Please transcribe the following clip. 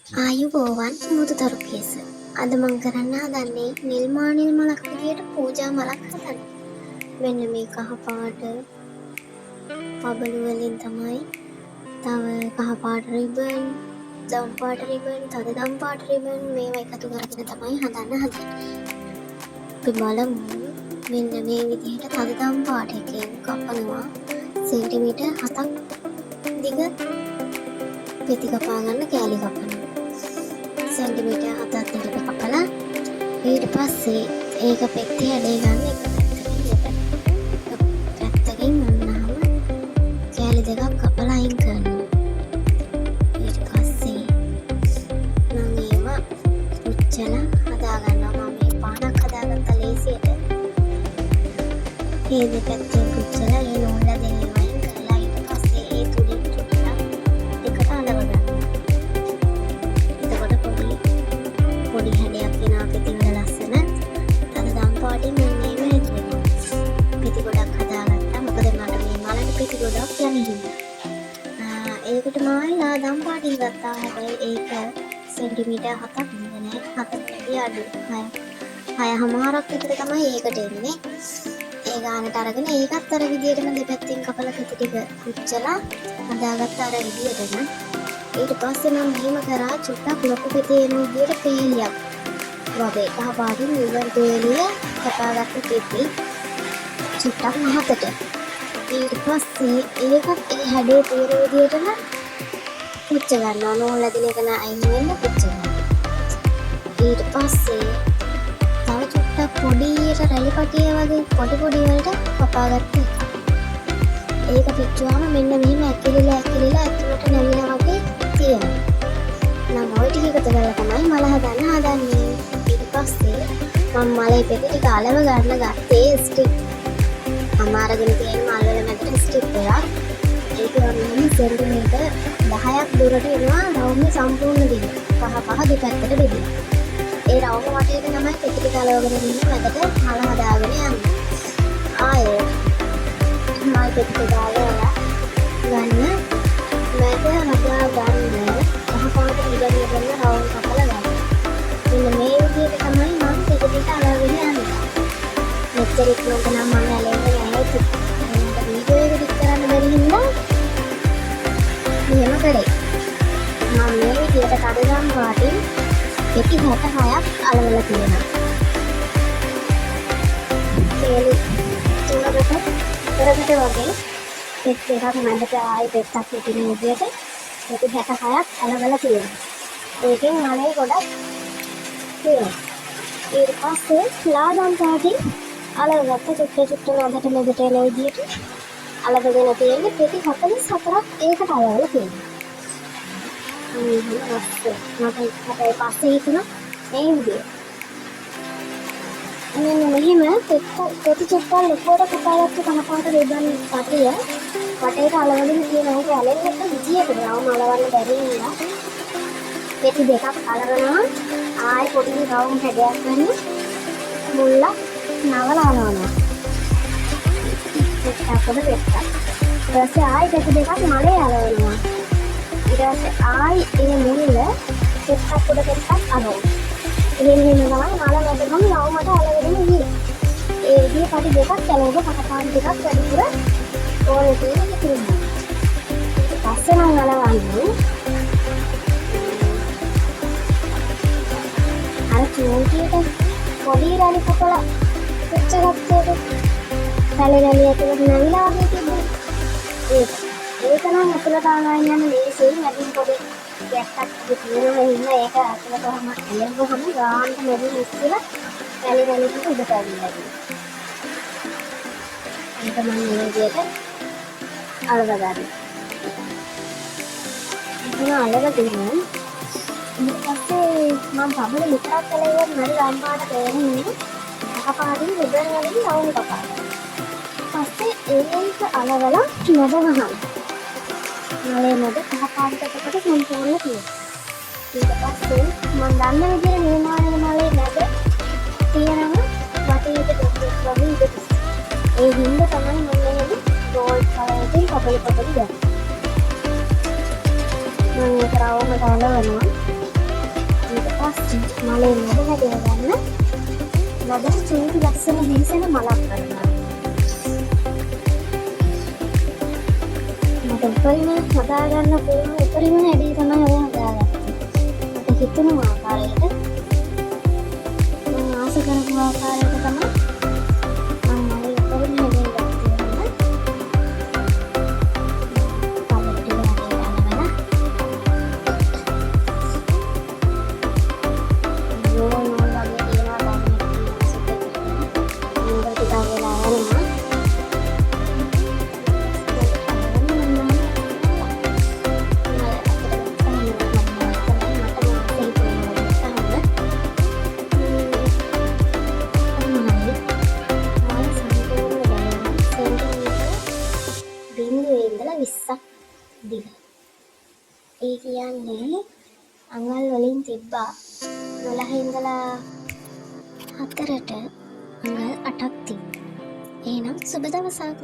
ආයුබෝවන් මුදුතරු පියස. අද මං කරන්න හදන්නේ නිල් මානිල් මලක් විදියට පූජා මලක් හදන්න. මෙන්න මේ කහ පාට පබළු වලින් තමයි. තව කහ පාට රිබන්, දම් පාට රිබන්, තද දම් පාට රිබන් මේවා එකතු කරගෙන තමයි හදන්න හදන්නේ. අපි බලමු. මෙන්න මේ විදිහට තද දම් පාට එකෙන් කපනවා සෙන්ටිමීටර් 7ක් දිග පෙති කපා ගන්න කෑලි කපනවා. සෙන්ටිමීටර් 7ක් දිගට කපලා ඊට පස්සේ ඒක පෙති හැඩේ ගන්න එක පැත්තකින් වුණාම කෑලි දෙකක් කපලා අයින් කරනවා. ඊට පස්සේ මම ඒවා පුච්චලා හදා ගන්නවා. මම මේ පානක් හදාගත්ත ලේසියට. මේ දෙපැත්තෙන් පුච්චලා ඒ නෝල්ල දෙකේ වයින් කරලා ඊට පස්සේ ඒ තුඩින් තුඩලා එකට අලව ගන්නවා. පොඩි හැඩයක් වෙනවා පිටින් ලස්සන. තද දම් පාටින් මෙන්න මේව හැදුවා. පිටි ගොඩක් හදාගත්තා. මොකද මට මේ මලට පිටි ගොඩක් යන හින්දා. ඒකට මම දම් පාටින් ගත්තා. හැබැයි ඒක සෙන්ටිමීටර් 7ක් දිග නෑ. 7කට අඩු. 6.5ක් විතර තමයි ඒකට එන්නේ. ඒ ගානට අරගෙන ඒකත් අර විදියටම දෙපැත්තෙන් කපලා පිටි ටික පුච්චලා හදාගත්ත අර විදියටම. ඊට පස්සේ මම මෙහෙම කරා චුට්ටක් ලොකු පෙතේ එන විදියට පේලියක් වගේ කහ පාටින් ඉවර පේලිය කපාගත්ත පෙති චුට්ටක් මහතට. ඊට පස්සේ ඒකත් ඒ හැඩේ තේර විදියටම පුච්ච ගන්නවා. නෝල් ඇදින එක අයින් වෙන්න පුච්ච ගන්නවා. ඊට පස්සේ තව චුට්ටක් පොඩියට රැලි පටිය වගේ පොඩි වලට කපාගත්ත එක. ඒක පිච්චුවාම මෙන්න මෙහෙම ඇකිලිලා ඇතුළට නැමිලා වගේ තියෙනවා. නම් ඔය ටික එකතු කරලා තමයි මල හදන්නේ. ඊට පස්සේ මම මලේ පෙති ටික අලව ගන්න ගත්තේ ස්ටික්. මම අරගෙන තියෙන මල් වල මැදට ස්ටික් එකක්. ඒක වගේම සෙන්ටිමීටර් 10ක් දුරට එනවා රවුම සම්පූර්ණ දිග. පහ දෙපැත්තට බෙදලා. ඒ රවුම වටේට තමයි පෙති ටික අලවගෙන ඉන්න මැදට මල හදාගෙන යන්නේ. ආයේ මල් පෙති ටික අලවලා ගන්න මැද හදා ගන්න කහ පාට ඉඳගෙන ගන්න රවුම් කපලා ගන්න. මෙන්න මේ විදිහට තමයි මම පෙති ටික අලවගෙන යන්නේ. මෙච්චර ඉක්මනට නම් මම ඇලෙන්නේ නැහැ. වීඩියෝ එක ටික කරන්න බැරි හින්දා මෙහෙම කරේ. මම මේ විදිහට කඩගම් පාටින් පෙති 66ක් අලවලා තියෙනවා. කේලි තුනකට කරකට වගේ පෙත් දෙකක් මැදට ආයි පෙත්තක් පිටින් විදියට පෙති 66ක් අලවලා තියෙනවා. ඒකෙන් මලේ ගොඩක් තියෙනවා. ඊට පස්සේ ලාදම් පාටින් අලවගත්ත චුට්ට මැදට එන විදියට අලවගෙන තියෙන්නේ පෙති 44ක් ඒකට අලවලා තියෙනවා. මට පස්සේ හිතුණා මේ විදියට. මෙන්න මෙහෙම පෙති චුට්ටක් ලොකුවට කපාගත්ත කහ පාට රිබන් පටිය වටේට අලවගෙන තියෙනවා. ඒක ඇලෙන්න විදියට රවුම අලවන්න බැරි නිසා පෙති දෙකක් අලවනවා. ආයි පොඩි රවුම් හැඩයක් ගන්න මුල්ලක් නවලා අලවනවා. පෙත්තකට පෙත්තක්. ඊට පස්සේ ආයි පෙති දෙකක් මලේ අලවනවා. ඊට පස්සේ ආයි ඒ මුල්ල පෙත්තක් උඩ පෙත්තක් අලවනවා. එහෙම තමයි මල මැදටම රවුමට අලවගෙන ඉන්නේ. ඒ විදිහේ පටි දෙකක් කලවක කහ පාට දෙකක් වැඩිපුර ඕනේ තියෙන ඉතිරිනවා. පස්සේ නම් අලවන්නේ අර චූටියට පොඩි රැලි කපලා පුච්චගත්තේද රැලි ඇතුළට නැවිලා වගේ තිබුණේ. ඒක නම් ඇතුළට ආවයින් යන ලේසියෙන් වැඩි පොඩි ගැට්ටක් තියෙනවා. ඉන්න ඒක ඇතුළට වහම එළඹුවම ගානට මෙදින් ඉස්සලා රැලි ටික උඩට ඇවිල්ලා තියෙනවා. ඒක මම මේ විදිහට අලව ගන්නවා. ඒක අලව දෙනවා. ඊට පස්සේ මම පබල විතරක් කළේ මරි රම් පාට තේරෙන්නේ කහ පාටින් රිබන් වලින් රවුම් කපනවා. පස්සේ ඒක අලවලා නඩවහනවා. මලේ මැද කහ පාට දෙකකට සම්පූර්ණ තියෙනවා. ඊට පස්සේ මම දන්න විදිහට නිර්මාණය මලේ මැද තියෙනවා වටේට දෙකක් වගේ ඉඳලා. ඒ හින්දා තමයි මම මේ ගෝල්ඩ් කලර් එකෙන් කපල ගන්නේ. මම ඒක රවුමට අලවනවා. මලේ මුද හැදව ගන්න ලබන චූටි ලස්සන හිසෙන මලක් කරනවා. මට උපරිම හදාගන්න පුළුවන් උපරිම හැඩය තමයි ඔය හදාගත්තේ. මට හිතුණු ආකාරයට මම ආස කරපු ආකාරයට තමයි මම මලේ උපරිම හැඩය ගත්තේ. දිග. ඒ කියන්නේ අඟල් වලින් තිබ්බා 12 ඉඳලා 4ට අඟල් 8ක් තිබ්බා. එහෙනම් සුබ දවසක්.